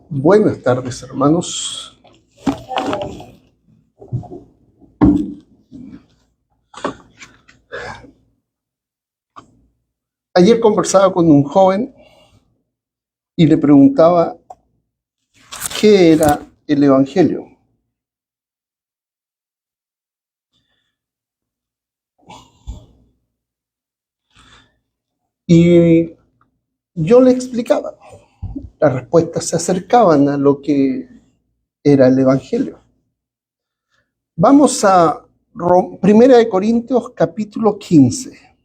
Buenas tardes, hermanos. Ayer conversaba con un joven y le preguntaba qué era el Evangelio. Y yo le explicaba. Las respuestas se acercaban a lo que era el Evangelio. Vamos a 1 Corintios capítulo 15.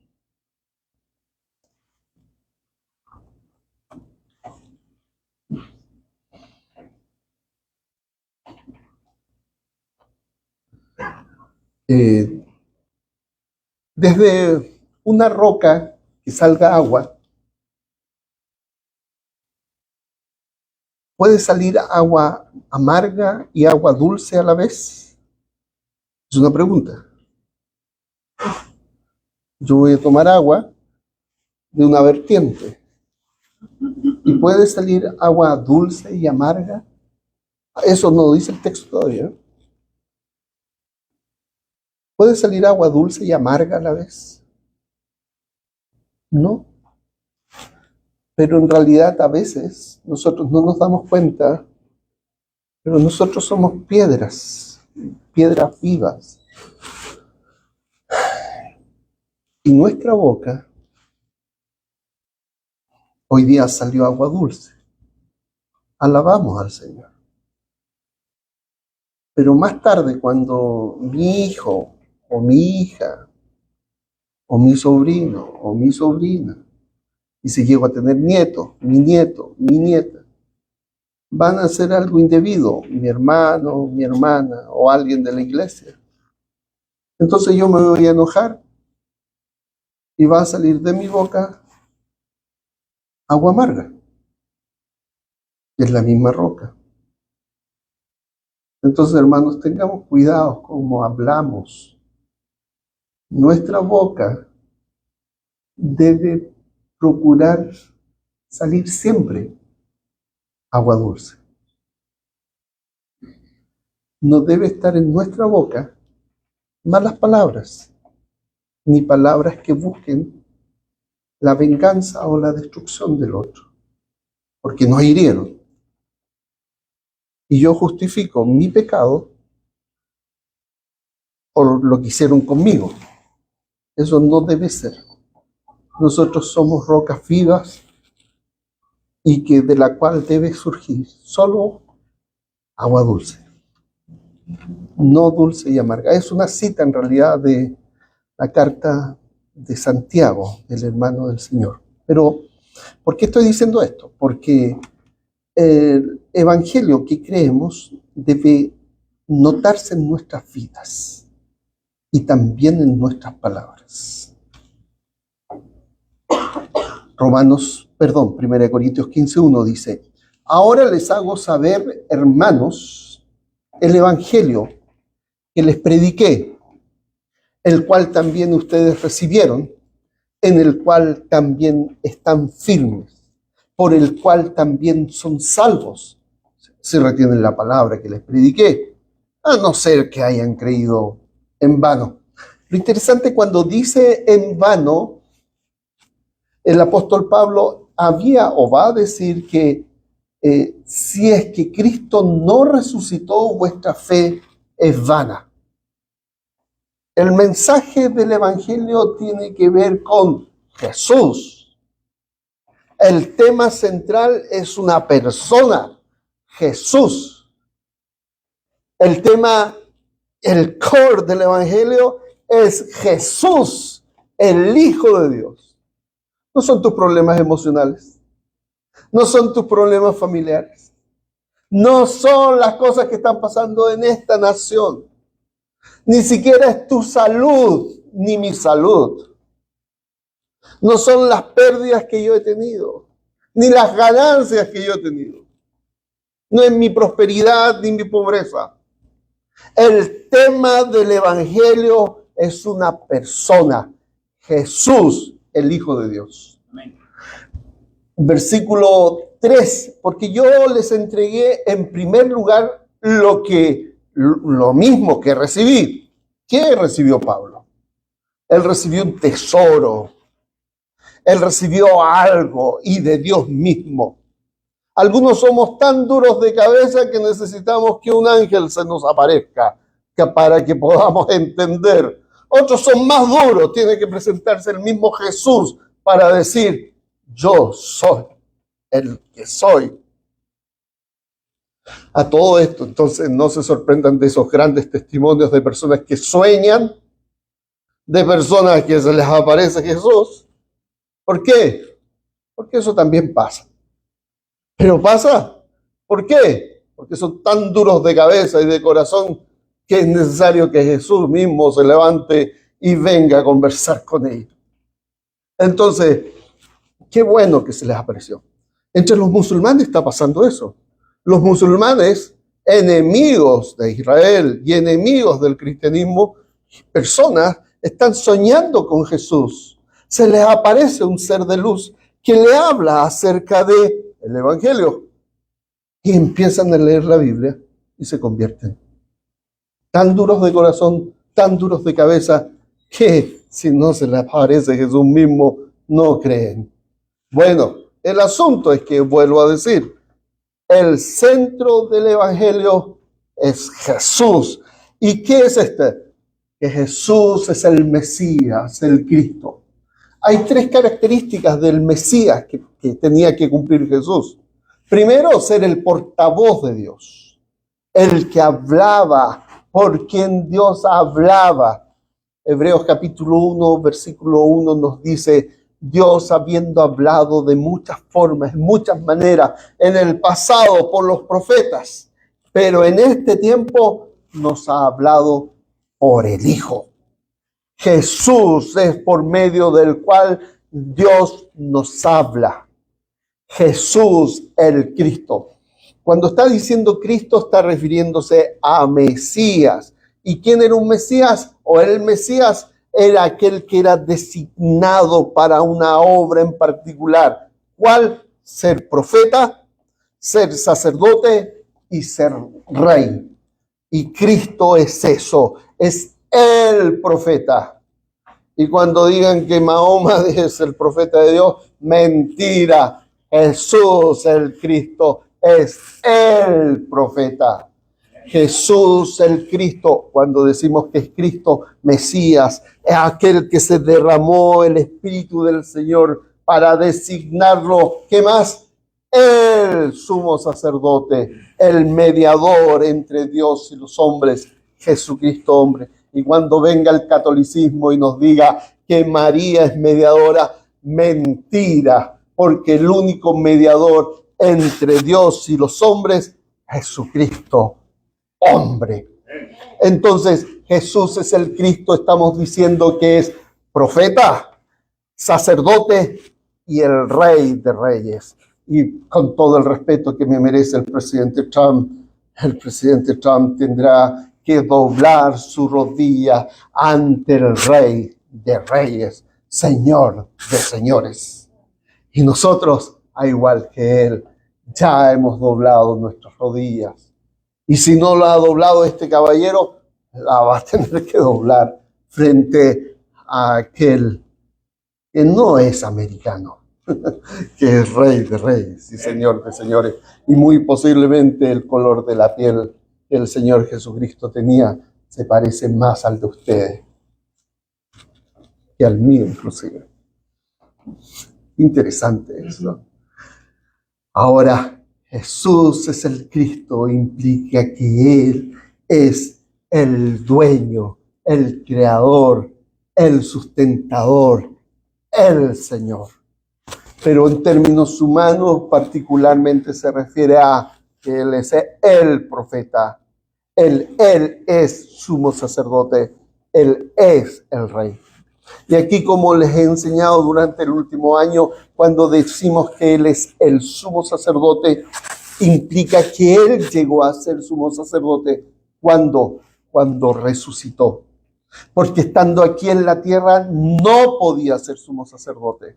Desde una roca que salga agua, ¿puede salir agua amarga y agua dulce a la vez? Es una pregunta. Yo voy a tomar agua de una vertiente. ¿Y puede salir agua dulce y amarga? Eso no dice el texto todavía. ¿Puede salir agua dulce y amarga a la vez? No. Pero en realidad a veces nosotros no nos damos cuenta, pero nosotros somos piedras vivas. Y nuestra boca hoy día salió agua dulce. Alabamos al Señor. Pero más tarde, cuando mi hijo o mi hija o mi sobrino o mi sobrina, y si llego a tener nieto, mi nieta, van a hacer algo indebido, mi hermano, mi hermana o alguien de la iglesia. Entonces yo me voy a enojar y va a salir de mi boca agua amarga. Es la misma roca. Entonces, hermanos, tengamos cuidado como hablamos. Nuestra boca debe procurar salir siempre agua dulce. No debe estar en nuestra boca malas palabras, ni palabras que busquen la venganza o la destrucción del otro, porque nos hirieron. Y yo justifico mi pecado por lo que hicieron conmigo. Eso no debe ser. Nosotros somos rocas vivas y que de la cual debe surgir solo agua dulce, no dulce y amarga. Es una cita en realidad de la carta de Santiago, el hermano del Señor. Pero, ¿por qué estoy diciendo esto? Porque el evangelio que creemos debe notarse en nuestras vidas y también en nuestras palabras. 1 Corintios 15:1 dice: ahora les hago saber, hermanos, el evangelio que les prediqué, el cual también ustedes recibieron, en el cual también están firmes, por el cual también son salvos, si retienen la palabra que les prediqué, a no ser que hayan creído en vano. Lo interesante, cuando dice en vano, el apóstol Pablo había o va a decir que si es que Cristo no resucitó, vuestra fe es vana. El mensaje del evangelio tiene que ver con Jesús. El tema central es una persona, Jesús. El core del evangelio es Jesús, el Hijo de Dios. No son tus problemas emocionales, no son tus problemas familiares, no son las cosas que están pasando en esta nación, ni siquiera es tu salud, ni mi salud. No son las pérdidas que yo he tenido, ni las ganancias que yo he tenido. No es mi prosperidad ni mi pobreza. El tema del evangelio es una persona, Jesús, el Hijo de Dios. Versículo 3, porque yo les entregué en primer lugar lo mismo que recibí. ¿Qué recibió Pablo? Él recibió un tesoro. Él recibió algo y de Dios mismo. Algunos somos tan duros de cabeza que necesitamos que un ángel se nos aparezca para que podamos entender. Otros son más duros, tiene que presentarse el mismo Jesús para decir, yo soy el que soy. A todo esto, entonces, no se sorprendan de esos grandes testimonios de personas que sueñan, de personas que se les aparece Jesús. ¿Por qué? Porque eso también pasa. Pero pasa. ¿Por qué? Porque son tan duros de cabeza y de corazón que es necesario que Jesús mismo se levante y venga a conversar con ellos. Entonces, qué bueno que se les apareció. Entre los musulmanes está pasando eso. Los musulmanes, enemigos de Israel y enemigos del cristianismo, personas están soñando con Jesús. Se les aparece un ser de luz que le habla acerca del Evangelio. Y empiezan a leer la Biblia y se convierten. Tan duros de corazón, tan duros de cabeza, que si no se les aparece Jesús mismo, no creen. Bueno, el asunto es que, vuelvo a decir, el centro del Evangelio es Jesús. ¿Y qué es este? Que Jesús es el Mesías, el Cristo. Hay tres características del Mesías que tenía que cumplir Jesús. Primero, ser el portavoz de Dios, el que hablaba, por quien Dios hablaba. Hebreos capítulo 1, versículo 1 nos dice, Dios habiendo hablado de muchas formas, muchas maneras, en el pasado por los profetas, pero en este tiempo nos ha hablado por el Hijo. Jesús es por medio del cual Dios nos habla. Jesús el Cristo. Cuando está diciendo Cristo, está refiriéndose a Mesías. ¿Y quién era un Mesías? O el Mesías era aquel que era designado para una obra en particular. ¿Cuál? Ser profeta, ser sacerdote y ser rey. Y Cristo es eso, es el profeta. Y cuando digan que Mahoma es el profeta de Dios, mentira. Jesús, el Cristo, es el profeta. Jesús, el Cristo, cuando decimos que es Cristo, Mesías, es aquel que se derramó el Espíritu del Señor para designarlo, ¿qué más? El sumo sacerdote, el mediador entre Dios y los hombres, Jesucristo hombre. Y cuando venga el catolicismo y nos diga que María es mediadora, mentira, porque el único mediador entre Dios y los hombres, Jesucristo, hombre. Entonces, Jesús es el Cristo, estamos diciendo que es profeta, sacerdote y el Rey de Reyes. Y con todo el respeto que me merece el presidente Trump tendrá que doblar su rodilla ante el Rey de Reyes, Señor de señores. Y nosotros, al igual que Él, ya hemos doblado nuestras rodillas. Y si no lo ha doblado este caballero, la va a tener que doblar frente a aquel que no es americano, que es Rey de Reyes y Señor de señores. Y muy posiblemente el color de la piel que el Señor Jesucristo tenía se parece más al de ustedes que al mío inclusive. Interesante eso. Ahora, Jesús es el Cristo, implica que Él es el dueño, el creador, el sustentador, el Señor. Pero en términos humanos, particularmente se refiere a que Él es el profeta, Él es sumo sacerdote, Él es el Rey. Y aquí, como les he enseñado durante el último año, cuando decimos que Él es el sumo sacerdote, implica que Él llegó a ser sumo sacerdote cuando resucitó. porque estando aquí en la tierra no podía ser sumo sacerdote,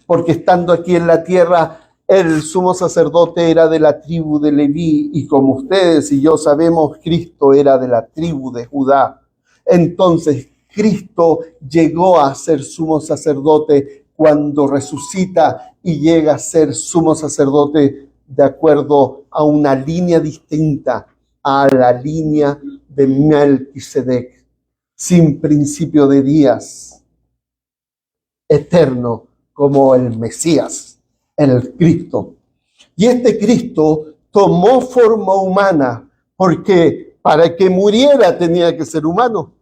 porque estando aquí en la tierra el sumo sacerdote era de la tribu de Leví, y como ustedes y yo sabemos, Cristo era de la tribu de Judá. Entonces Cristo llegó a ser sumo sacerdote cuando resucita y llega a ser sumo sacerdote de acuerdo a una línea distinta a la línea de Melquisedec, sin principio de días, eterno como el Mesías, el Cristo. Y este Cristo tomó forma humana porque para que muriera tenía que ser humano.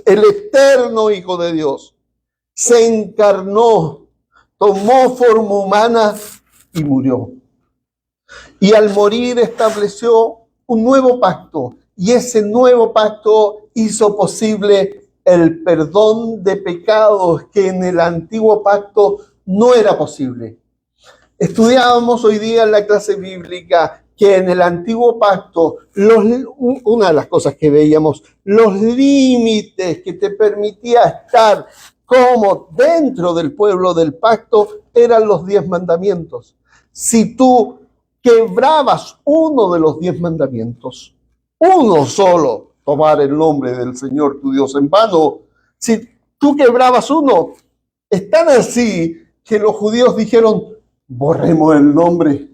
El eterno Hijo de Dios se encarnó, tomó forma humana y murió. Y al morir estableció un nuevo pacto, y ese nuevo pacto hizo posible el perdón de pecados que en el antiguo pacto no era posible. Estudiábamos hoy día en la clase bíblica que en el antiguo pacto, una de las cosas que veíamos, los límites que te permitía estar como dentro del pueblo del pacto eran los 10 mandamientos. Si tú quebrabas uno de los 10 mandamientos, uno solo, tomar el nombre del Señor tu Dios en vano, si tú quebrabas uno, es tan así que los judíos dijeron, borremos el nombre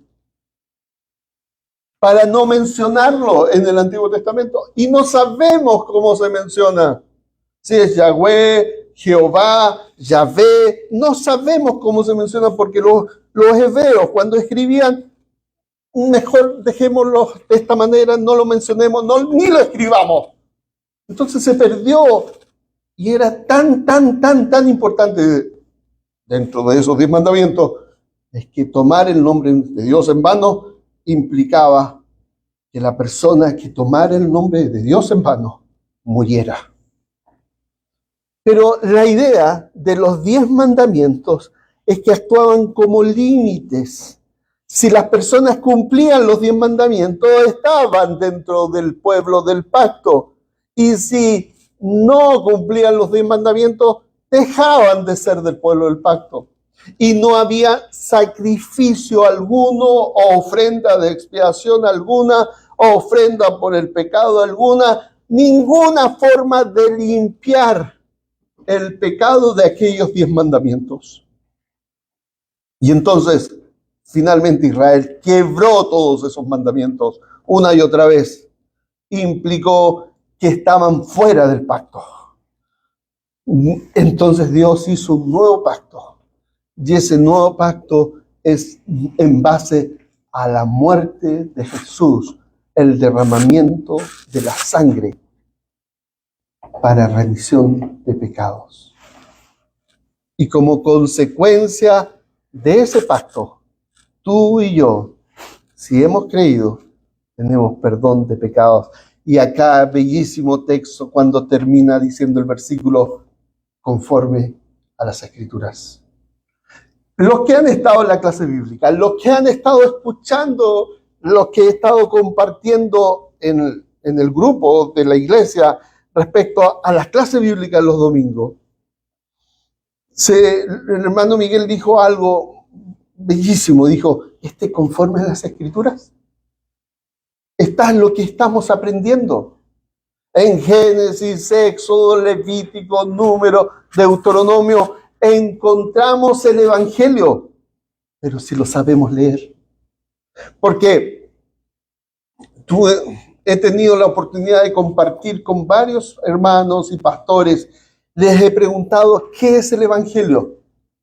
para no mencionarlo en el Antiguo Testamento. Y no sabemos cómo se menciona. Si es Yahweh, Jehová, Yahvé, no sabemos cómo se menciona porque los hebreos cuando escribían, mejor dejémoslo de esta manera, no lo mencionemos, ni lo escribamos. Entonces se perdió y era tan importante dentro de esos 10 mandamientos, es que tomar el nombre de Dios en vano implicaba que la persona que tomara el nombre de Dios en vano muriera. Pero la idea de los 10 mandamientos es que actuaban como límites. Si las personas cumplían los 10 mandamientos, estaban dentro del pueblo del pacto. Y si no cumplían los 10 mandamientos, dejaban de ser del pueblo del pacto. Y no había sacrificio alguno, o ofrenda de expiación alguna, o ofrenda por el pecado alguna, ninguna forma de limpiar el pecado de aquellos 10 mandamientos. Y entonces, finalmente Israel quebró todos esos mandamientos una y otra vez. Implicó que estaban fuera del pacto. Entonces Dios hizo un nuevo pacto. Y ese nuevo pacto es en base a la muerte de Jesús, el derramamiento de la sangre para remisión de pecados. Y como consecuencia de ese pacto, tú y yo, si hemos creído, tenemos perdón de pecados. Y acá, bellísimo texto, cuando termina diciendo el versículo, conforme a las Escrituras. Los que han estado en la clase bíblica, los que han estado escuchando, los que he estado compartiendo en el grupo de la iglesia respecto a las clases bíblicas los domingos, el hermano Miguel dijo algo bellísimo, dijo, conforme a las Escrituras. Está en lo que estamos aprendiendo. En Génesis, Éxodo, Levítico, Número, Deuteronomio, encontramos el Evangelio, pero si lo sabemos leer. Porque he tenido la oportunidad de compartir con varios hermanos y pastores, les he preguntado qué es el Evangelio.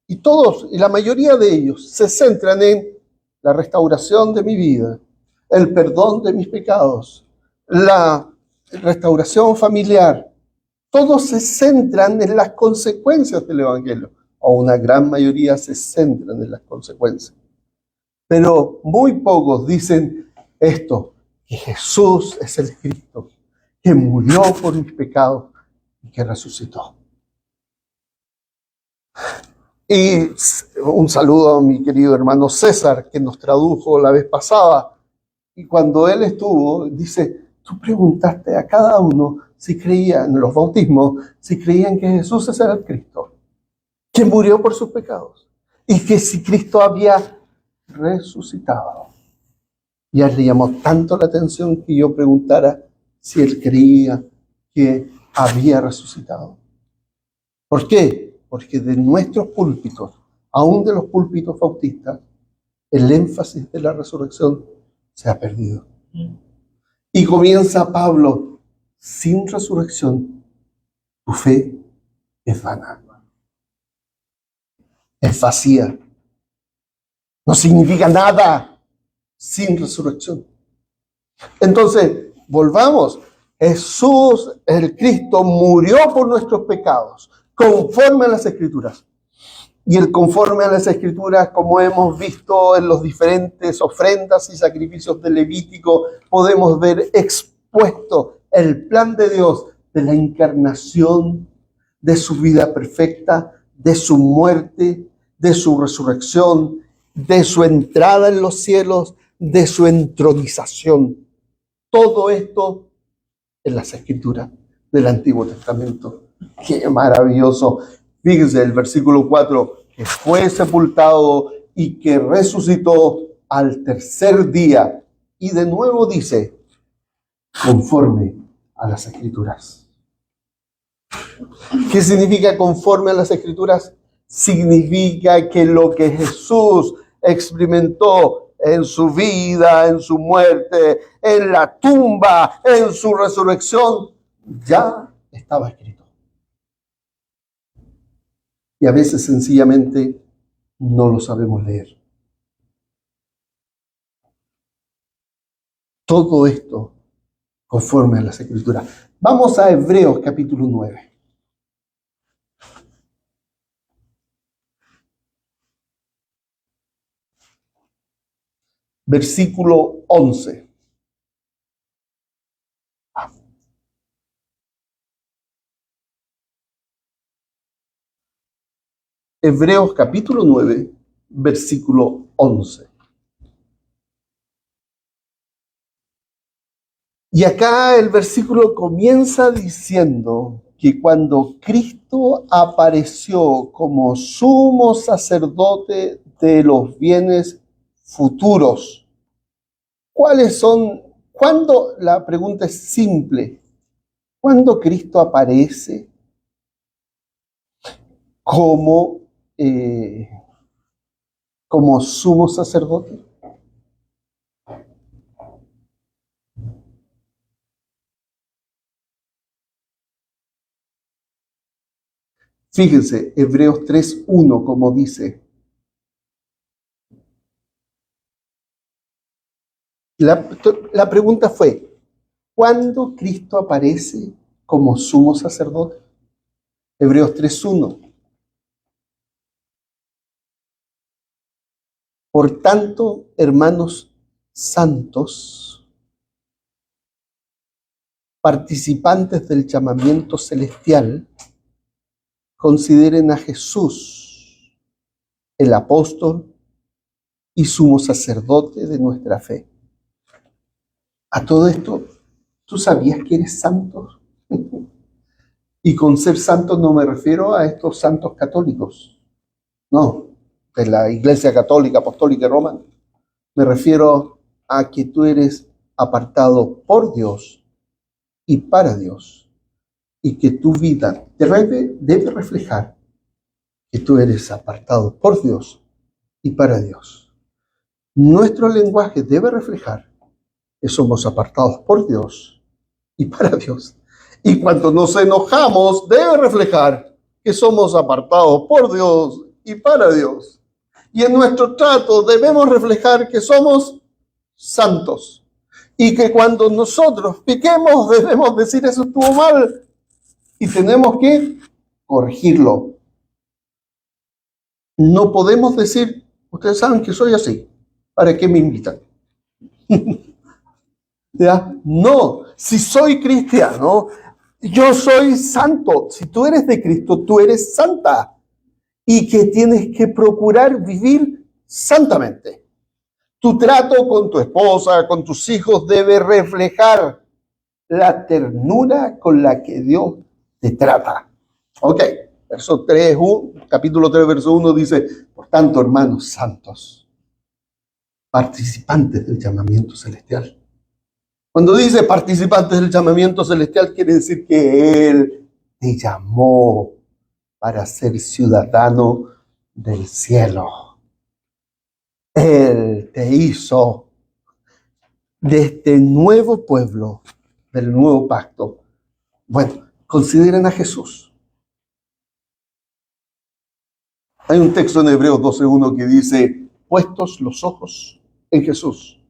Y todos, y la mayoría de ellos, se centran en la restauración de mi vida, el perdón de mis pecados, la restauración familiar. Todos se centran en las consecuencias del Evangelio, o una gran mayoría se centran en las consecuencias. Pero muy pocos dicen esto, que Jesús es el Cristo, que murió por mis pecados y que resucitó. Y un saludo a mi querido hermano César, que nos tradujo la vez pasada. Y cuando él estuvo, dice, tú preguntaste a cada uno si creían, en los bautismos, si creían que Jesús era el Cristo, que murió por sus pecados, y que si Cristo había resucitado. Y a él le llamó tanto la atención que yo preguntara si él creía que había resucitado. ¿Por qué? Porque de nuestros púlpitos, aún de los púlpitos bautistas, el énfasis de la resurrección se ha perdido. Y comienza Pablo: sin resurrección, tu fe es vana, es vacía, no significa nada sin resurrección. Entonces, volvamos. Jesús, el Cristo, murió por nuestros pecados, conforme a las Escrituras. Y el conforme a las Escrituras, como hemos visto en los diferentes ofrendas y sacrificios de Levítico, podemos ver expuesto el plan de Dios de la encarnación, de su vida perfecta, de su muerte, de su resurrección, de su entrada en los cielos, de su entronización. Todo esto en las Escrituras del Antiguo Testamento. ¡Qué maravilloso! Fíjense el versículo 4, que fue sepultado y que resucitó al tercer día. Y de nuevo dice, conforme a las Escrituras. ¿Qué significa conforme a las Escrituras? Significa que lo que Jesús experimentó en su vida, en su muerte, en la tumba, en su resurrección, ya estaba escrito. Y a veces sencillamente no lo sabemos leer. Todo esto conforme a las Escrituras. Vamos a Hebreos capítulo 9. Versículo 11. Hebreos capítulo 9, versículo 11. Y acá el versículo comienza diciendo que cuando Cristo apareció como sumo sacerdote de los bienes futuros, ¿cuáles son? ¿Cuándo? La pregunta es simple. ¿Cuándo Cristo aparece como sumo sacerdote? Fíjense, Hebreos 3:1, como dice. La pregunta fue, ¿cuándo Cristo aparece como sumo sacerdote? Hebreos 3:1. Por tanto, hermanos santos, participantes del llamamiento celestial, consideren a Jesús, el apóstol y sumo sacerdote de nuestra fe. A todo esto, ¿tú sabías que eres santo? Y con ser santo no me refiero a estos santos católicos, no, de la Iglesia Católica, Apostólica y Romana. Me refiero a que tú eres apartado por Dios y para Dios, y que tu vida debe reflejar que tú eres apartado por Dios y para Dios. Nuestro lenguaje debe reflejar que somos apartados por Dios y para Dios. Y cuando nos enojamos, debe reflejar que somos apartados por Dios y para Dios. Y en nuestro trato debemos reflejar que somos santos. Y que cuando nosotros piquemos, debemos decir eso estuvo mal. Y tenemos que corregirlo. No podemos decir, ustedes saben que soy así, ¿para qué me invitan? ¿Ya? No, si soy cristiano, yo soy santo. Si tú eres de Cristo, tú eres santa. Y que tienes que procurar vivir santamente. Tu trato con tu esposa, con tus hijos, debe reflejar la ternura con la que Dios te trata. Ok, verso 3, capítulo 3, verso 1 dice, por tanto, hermanos santos, participantes del llamamiento celestial. Cuando dice participantes del llamamiento celestial, quiere decir que Él te llamó para ser ciudadano del cielo. Él te hizo de este nuevo pueblo, del nuevo pacto. Bueno, consideren a Jesús. Hay un texto en Hebreos 12:1 que dice, puestos los ojos en Jesús,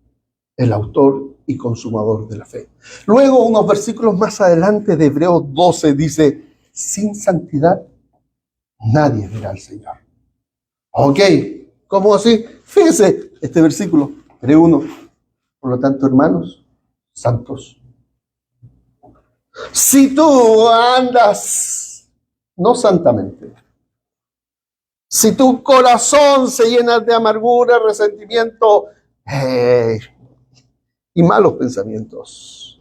el autor y consumador de la fe. Luego, unos versículos más adelante de Hebreos 12 dice, sin santidad nadie verá al Señor. Ok, ¿cómo así? Fíjense este versículo, Hebreos 1. Por lo tanto, hermanos, santos, si tú andas no santamente, si tu corazón se llena de amargura, resentimiento y malos pensamientos,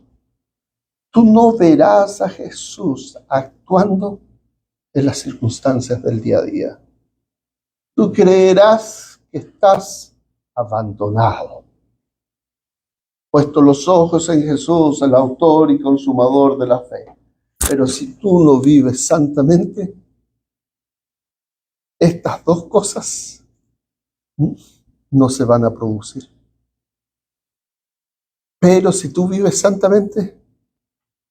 tú no verás a Jesús actuando en las circunstancias del día a día. Tú creerás que estás abandonado. Puesto los ojos en Jesús, el autor y consumador de la fe. Pero si tú no vives santamente, estas dos cosas no se van a producir. Pero si tú vives santamente,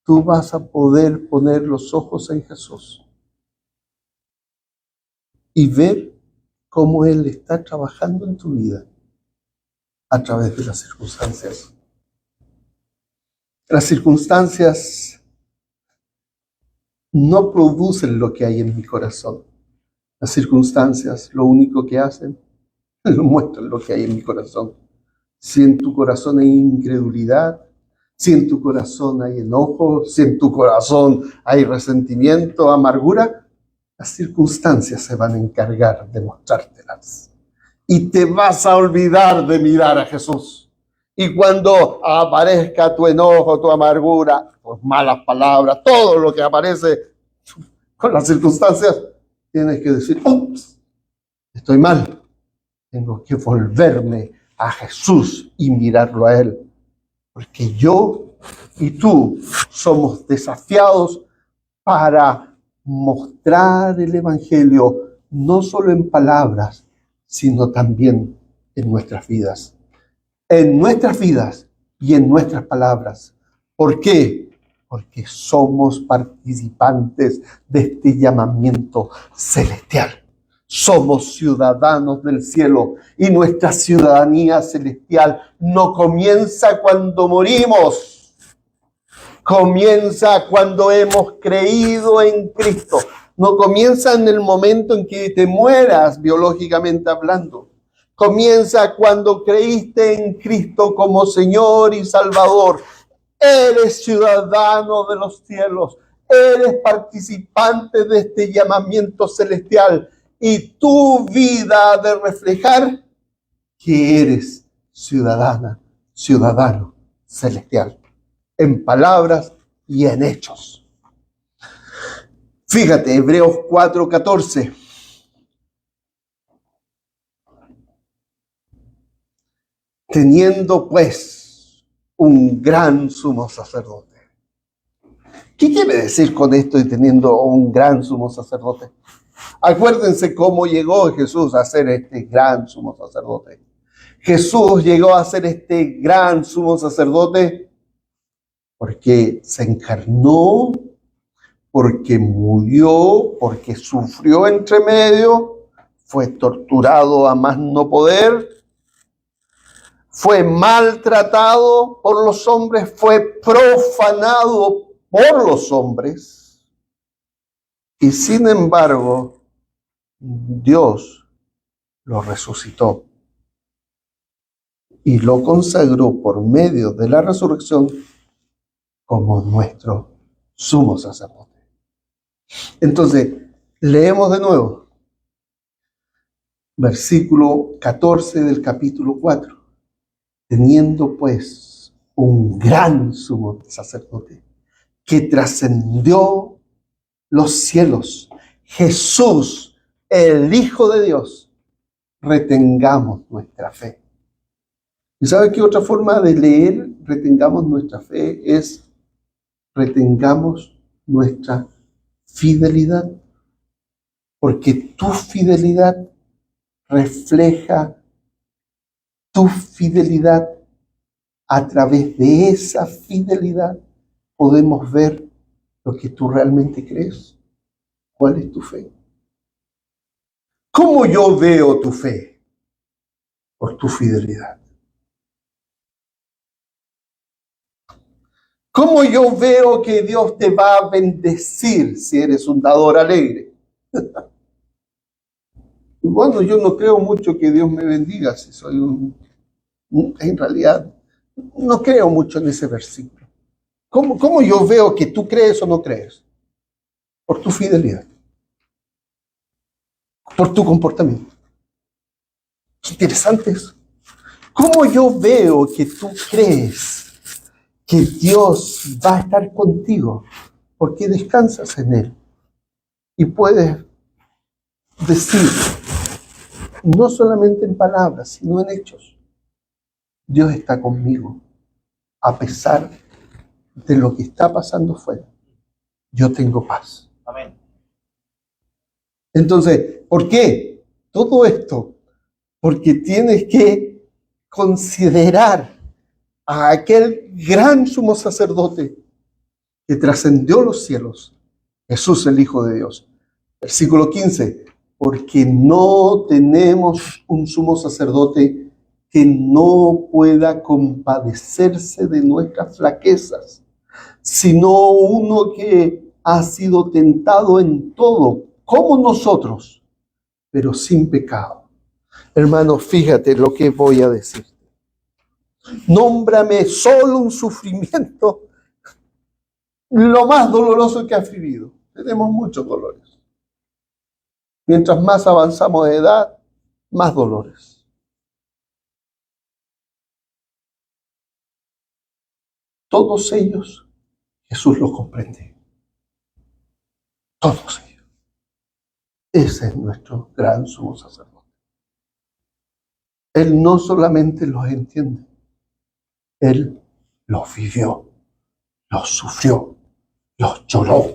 tú vas a poder poner los ojos en Jesús y ver cómo Él está trabajando en tu vida a través de las circunstancias. Las circunstancias no producen lo que hay en mi corazón. Las circunstancias lo único que hacen es muestran lo que hay en mi corazón. Si en tu corazón hay incredulidad, si en tu corazón hay enojo, si en tu corazón hay resentimiento, amargura, las circunstancias se van a encargar de mostrártelas. Y te vas a olvidar de mirar a Jesús. Y cuando aparezca tu enojo, tu amargura, tus malas palabras, todo lo que aparece con las circunstancias, tienes que decir, ups, estoy mal. Tengo que volverme a Jesús y mirarlo a Él. Porque yo y tú somos desafiados para mostrar el Evangelio, no solo en palabras, sino también en nuestras vidas. En nuestras vidas y en nuestras palabras. ¿Por qué? Porque somos participantes de este llamamiento celestial. Somos ciudadanos del cielo y nuestra ciudadanía celestial no comienza cuando morimos. Comienza cuando hemos creído en Cristo. No comienza en el momento en que te mueras, biológicamente hablando. Comienza cuando creíste en Cristo como Señor y Salvador. Eres ciudadano de los cielos. Eres participante de este llamamiento celestial. Y tu vida ha de reflejar que eres ciudadano celestial. En palabras y en hechos. Fíjate, Hebreos 4:14. Teniendo pues un gran sumo sacerdote. ¿Qué quiere decir con esto de teniendo un gran sumo sacerdote? Acuérdense cómo llegó Jesús a ser este gran sumo sacerdote. Jesús llegó a ser este gran sumo sacerdote porque se encarnó, porque murió, porque sufrió entre medio, fue torturado a más no poder, fue maltratado por los hombres, fue profanado por los hombres. Y sin embargo, Dios lo resucitó y lo consagró por medio de la resurrección como nuestro sumo sacerdote. Entonces, leemos de nuevo. Versículo 14 del capítulo 4. Teniendo pues un gran sumo sacerdote que trascendió los cielos. Jesús, el Hijo de Dios, retengamos nuestra fe. ¿Y sabe qué otra forma de leer retengamos nuestra fe? Es retengamos nuestra fidelidad. Porque tu fidelidad refleja tu fidelidad. A través de esa fidelidad podemos ver lo que tú realmente crees. ¿Cuál es tu fe? ¿Cómo yo veo tu fe? Por tu fidelidad. ¿Cómo yo veo que Dios te va a bendecir si eres un dador alegre? Bueno, yo no creo mucho que Dios me bendiga si soy en realidad, no creo mucho en ese versículo. ¿Cómo yo veo que tú crees o no crees? Por tu fidelidad. Por tu comportamiento. Qué interesante eso. ¿Cómo yo veo que tú crees que Dios va a estar contigo? Porque descansas en Él. Y puedes decir, no solamente en palabras, sino en hechos, Dios está conmigo, a pesar de lo que está pasando fuera. Yo tengo paz. Amén. Entonces, ¿por qué todo esto? Porque tienes que considerar a aquel gran sumo sacerdote que trascendió los cielos, Jesús el Hijo de Dios. Versículo 15, porque no tenemos un sumo sacerdote que no pueda compadecerse de nuestras flaquezas, sino uno que ha sido tentado en todo, como nosotros, pero sin pecado. Hermano, fíjate lo que voy a decir. Nómbrame solo un sufrimiento, lo más doloroso que has vivido. Tenemos muchos dolores. Mientras más avanzamos de edad, más dolores. Todos ellos, Jesús los comprende. Todos ellos. Ese es nuestro gran sumo sacerdote. Él no solamente los entiende, Él los vivió, los sufrió, los lloró.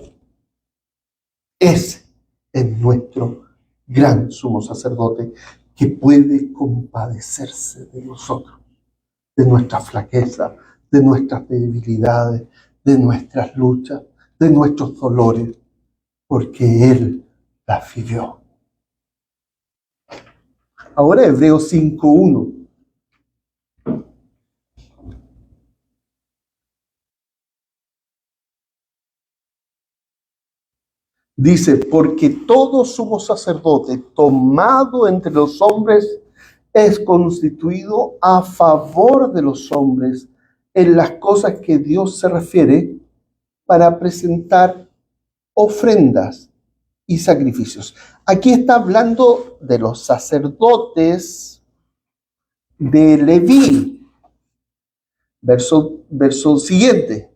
Ese es nuestro gran sumo sacerdote que puede compadecerse de nosotros, de nuestra flaqueza, de nuestras debilidades, de nuestras luchas, de nuestros dolores, porque Él las vivió. Ahora Hebreos 5:1. Dice, porque todo sumo sacerdote tomado entre los hombres es constituido a favor de los hombres en las cosas que Dios se refiere para presentar ofrendas y sacrificios. Aquí está hablando de los sacerdotes de Leví. Verso siguiente.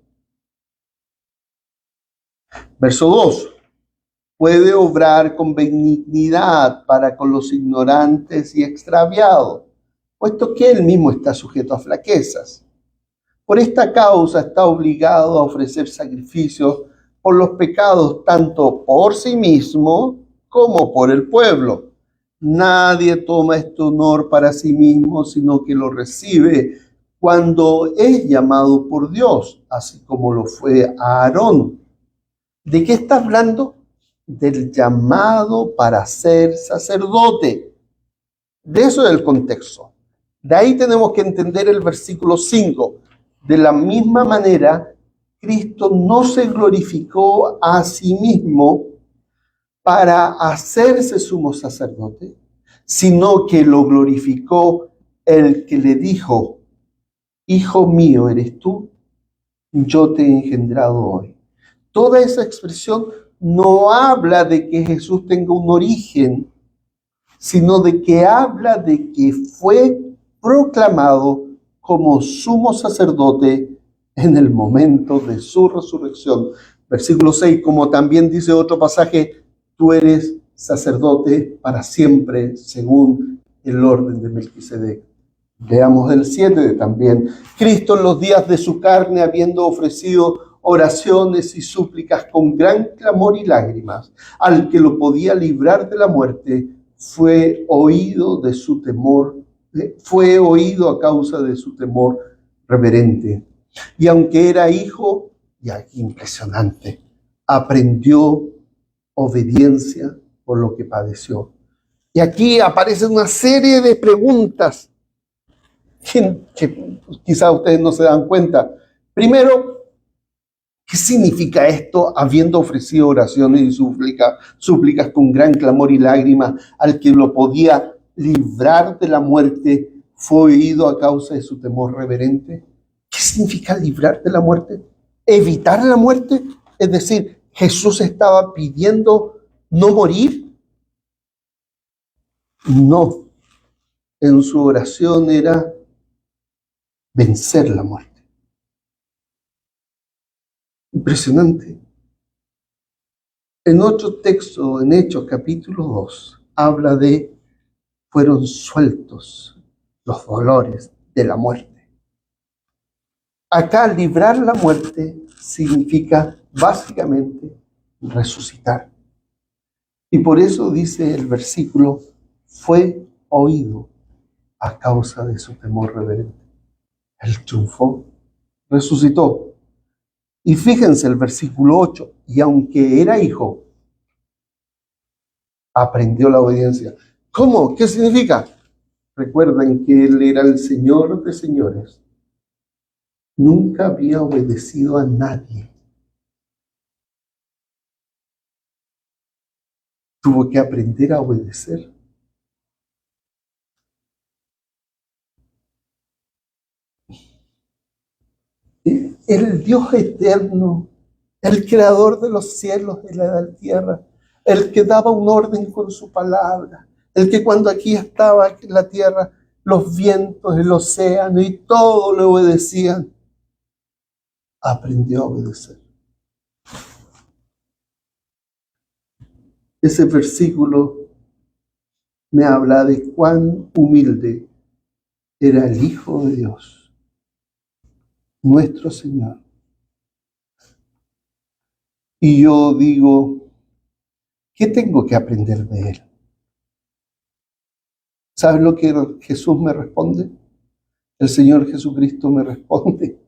Verso 2. Puede obrar con benignidad para con los ignorantes y extraviados, puesto que él mismo está sujeto a flaquezas. Por esta causa está obligado a ofrecer sacrificios por los pecados, tanto por sí mismo como por el pueblo. Nadie toma este honor para sí mismo, sino que lo recibe cuando es llamado por Dios, así como lo fue Aarón. ¿De qué está hablando? Del llamado para ser sacerdote. De eso es el contexto. De ahí tenemos que entender el versículo 5. De la misma manera, Cristo no se glorificó a sí mismo para hacerse sumo sacerdote, sino que lo glorificó el que le dijo, Hijo mío eres tú, yo te he engendrado hoy. Toda esa expresión no habla de que Jesús tenga un origen, sino de que habla de que fue proclamado como sumo sacerdote en el momento de su resurrección. Versículo 6, como también dice otro pasaje, tú eres sacerdote para siempre, según el orden de Melquisedec. Leamos el 7 también. Cristo en los días de su carne, habiendo ofrecido oraciones y súplicas con gran clamor y lágrimas, al que lo podía librar de la muerte, fue oído a causa de su temor reverente. Y aunque era hijo, y aquí impresionante, aprendió obediencia por lo que padeció. Y aquí aparecen una serie de preguntas que quizás ustedes no se dan cuenta. Primero, ¿qué significa esto? Habiendo ofrecido oraciones y súplicas con gran clamor y lágrimas al que lo podía librar de la muerte, fue oído a causa de su temor reverente. ¿Qué significa librar de la muerte? Evitar la muerte. Es decir, Jesús estaba pidiendo no morir. No. En su oración era vencer la muerte. Impresionante. En otro texto, en Hechos capítulo 2, habla de fueron sueltos los dolores de la muerte. Acá librar la muerte significa básicamente resucitar. Y por eso dice el versículo, fue oído a causa de su temor reverente. Él triunfó, resucitó. Y fíjense el versículo 8, y aunque era hijo, aprendió la obediencia. ¿Cómo? ¿Qué significa? Recuerden que él era el Señor de señores. Nunca había obedecido a nadie. Tuvo que aprender a obedecer. El Dios eterno, el creador de los cielos y de la tierra, el que daba un orden con su palabra, el que cuando aquí estaba en la tierra, los vientos, el océano y todo le obedecían, aprendió a obedecer. Ese versículo me habla de cuán humilde era el Hijo de Dios, nuestro Señor. Y yo digo, ¿qué tengo que aprender de Él? ¿Sabes lo que Jesús me responde? El Señor Jesucristo me responde,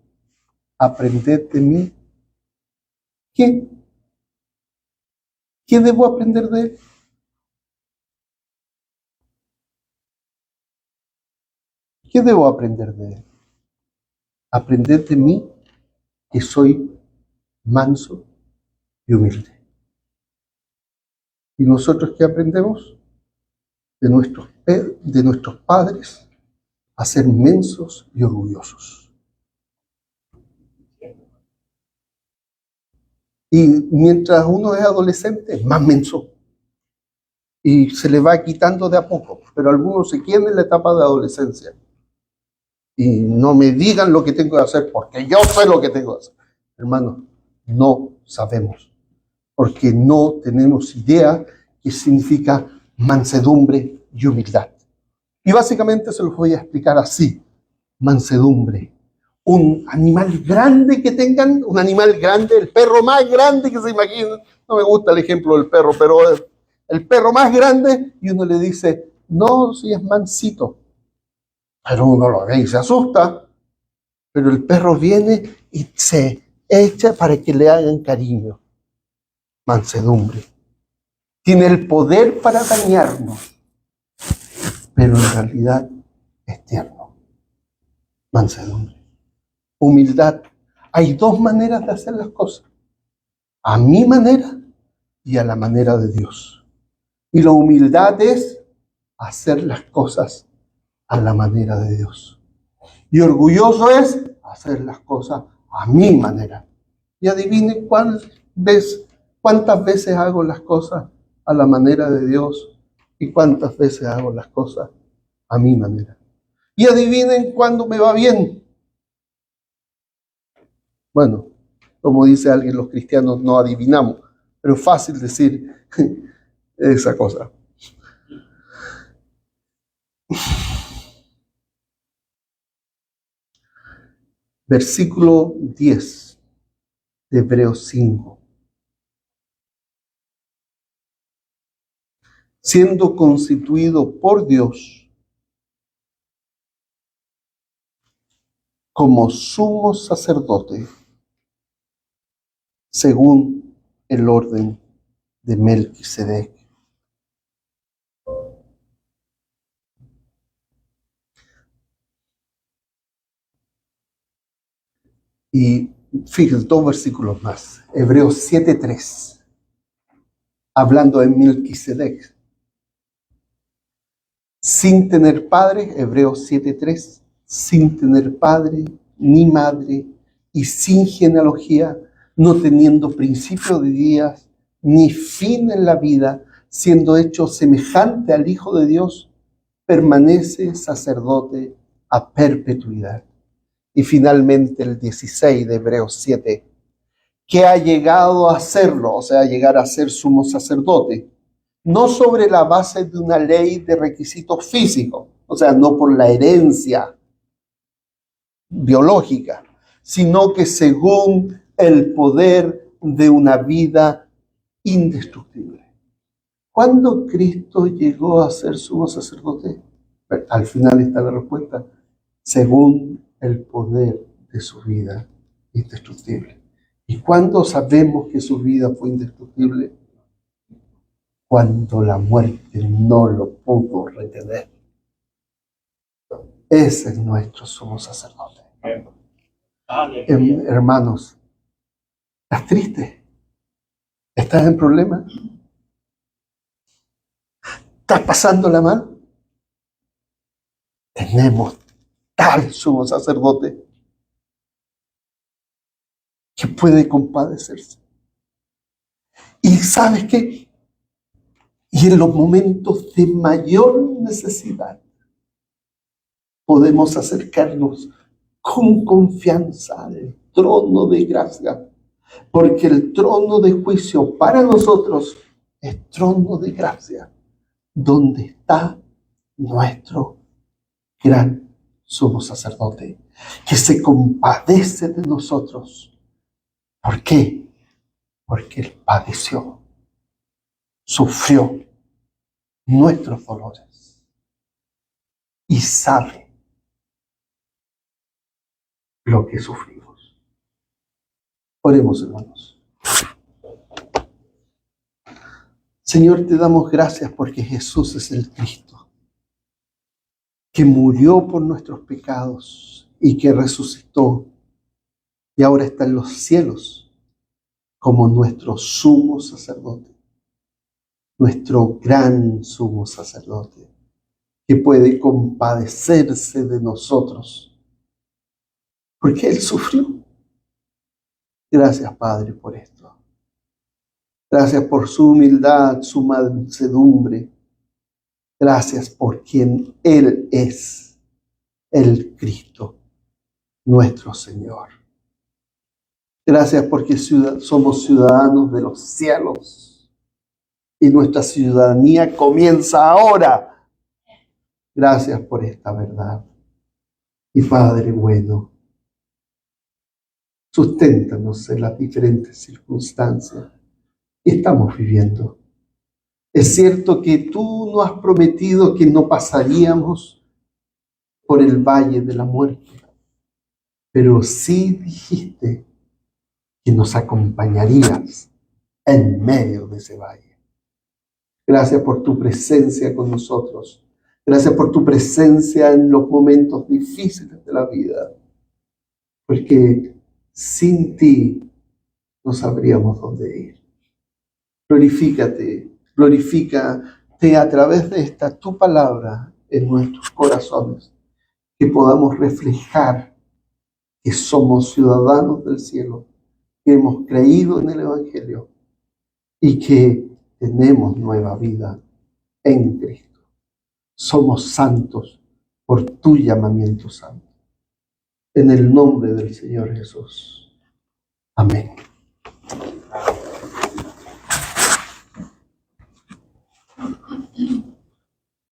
aprended de mí. ¿Qué? ¿Qué debo aprender de Él? ¿Qué debo aprender de Él? Aprended de mí que soy manso y humilde. ¿Y nosotros qué aprendemos? De nuestros padres a ser mensos y orgullosos. Y mientras uno es adolescente, es más menso. Y se le va quitando de a poco. Pero algunos se quedan en la etapa de adolescencia. Y no me digan lo que tengo que hacer, porque yo sé lo que tengo que hacer. Hermanos, no sabemos. Porque no tenemos idea qué significa mansedumbre y humildad. Y básicamente se los voy a explicar así. Mansedumbre. Un animal grande que tengan, un animal grande, el perro más grande que se imaginen. No me gusta el ejemplo del perro, pero el perro más grande, y uno le dice, no, si es mansito. Pero uno lo ve y se asusta. Pero el perro viene y se echa para que le hagan cariño. Mansedumbre. Tiene el poder para dañarnos, pero en realidad es tierno. Mansedumbre. Humildad. Hay dos maneras de hacer las cosas. A mi manera y a la manera de Dios. Y la humildad es hacer las cosas a la manera de Dios. Y orgulloso es hacer las cosas a mi manera. Y adivine cuántas veces hago las cosas a la manera de Dios y cuántas veces hago las cosas a mi manera. Y adivinen cuándo me va bien. Bueno, como dice alguien, los cristianos no adivinamos, pero es fácil decir esa cosa. Versículo 10 de Hebreos 5. Siendo constituido por Dios como sumo sacerdote, según el orden de Melquisedec. Y fíjense, 2 versículos más. Hebreos 7:3, hablando de Melquisedec. Sin tener padre, Hebreos 7:3, sin tener padre ni madre y sin genealogía, no teniendo principio de días ni fin en la vida, siendo hecho semejante al Hijo de Dios, permanece sacerdote a perpetuidad. Y finalmente el 16 de Hebreos 7, que ha llegado a serlo, o sea, llegar a ser sumo sacerdote, no sobre la base de una ley de requisitos físicos, o sea, no por la herencia biológica, sino que según el poder de una vida indestructible. ¿Cuándo Cristo llegó a ser sumo sacerdote? Al final está la respuesta: según el poder de su vida indestructible. ¿Y cuándo sabemos que su vida fue indestructible? Cuando la muerte no lo pudo retener. Ese es nuestro sumo sacerdote. Hermanos, ¿estás triste? ¿Estás en problemas? ¿Estás pasándola mal? Tenemos tal sumo sacerdote que puede compadecerse. ¿Y sabes qué? Y en los momentos de mayor necesidad podemos acercarnos con confianza al trono de gracia, porque el trono de juicio para nosotros es trono de gracia, donde está nuestro gran sumo sacerdote, que se compadece de nosotros. ¿Por qué? Porque Él padeció, sufrió nuestros dolores y sabe lo que sufrimos. Oremos, hermanos. Señor, te damos gracias porque Jesús es el Cristo, que murió por nuestros pecados y que resucitó y ahora está en los cielos como nuestro sumo sacerdote, nuestro gran sumo sacerdote, que puede compadecerse de nosotros, porque Él sufrió. Gracias, Padre, por esto. Gracias por su humildad, su mansedumbre. Gracias por quien Él es, el Cristo, nuestro Señor. Gracias porque somos ciudadanos de los cielos y nuestra ciudadanía comienza ahora. Gracias por esta verdad. Y Padre bueno, susténtanos en las diferentes circunstancias que estamos viviendo. Es cierto que tú nos has prometido que no pasaríamos por el valle de la muerte, pero sí dijiste que nos acompañarías en medio de ese valle. Gracias por tu presencia con nosotros. Gracias por tu presencia en los momentos difíciles de la vida, porque sin ti no sabríamos dónde ir. Glorifícate a través de esta tu palabra en nuestros corazones, que podamos reflejar que somos ciudadanos del cielo, que hemos creído en el Evangelio y que tenemos nueva vida en Cristo. Somos santos por tu llamamiento santo. En el nombre del Señor Jesús. Amén.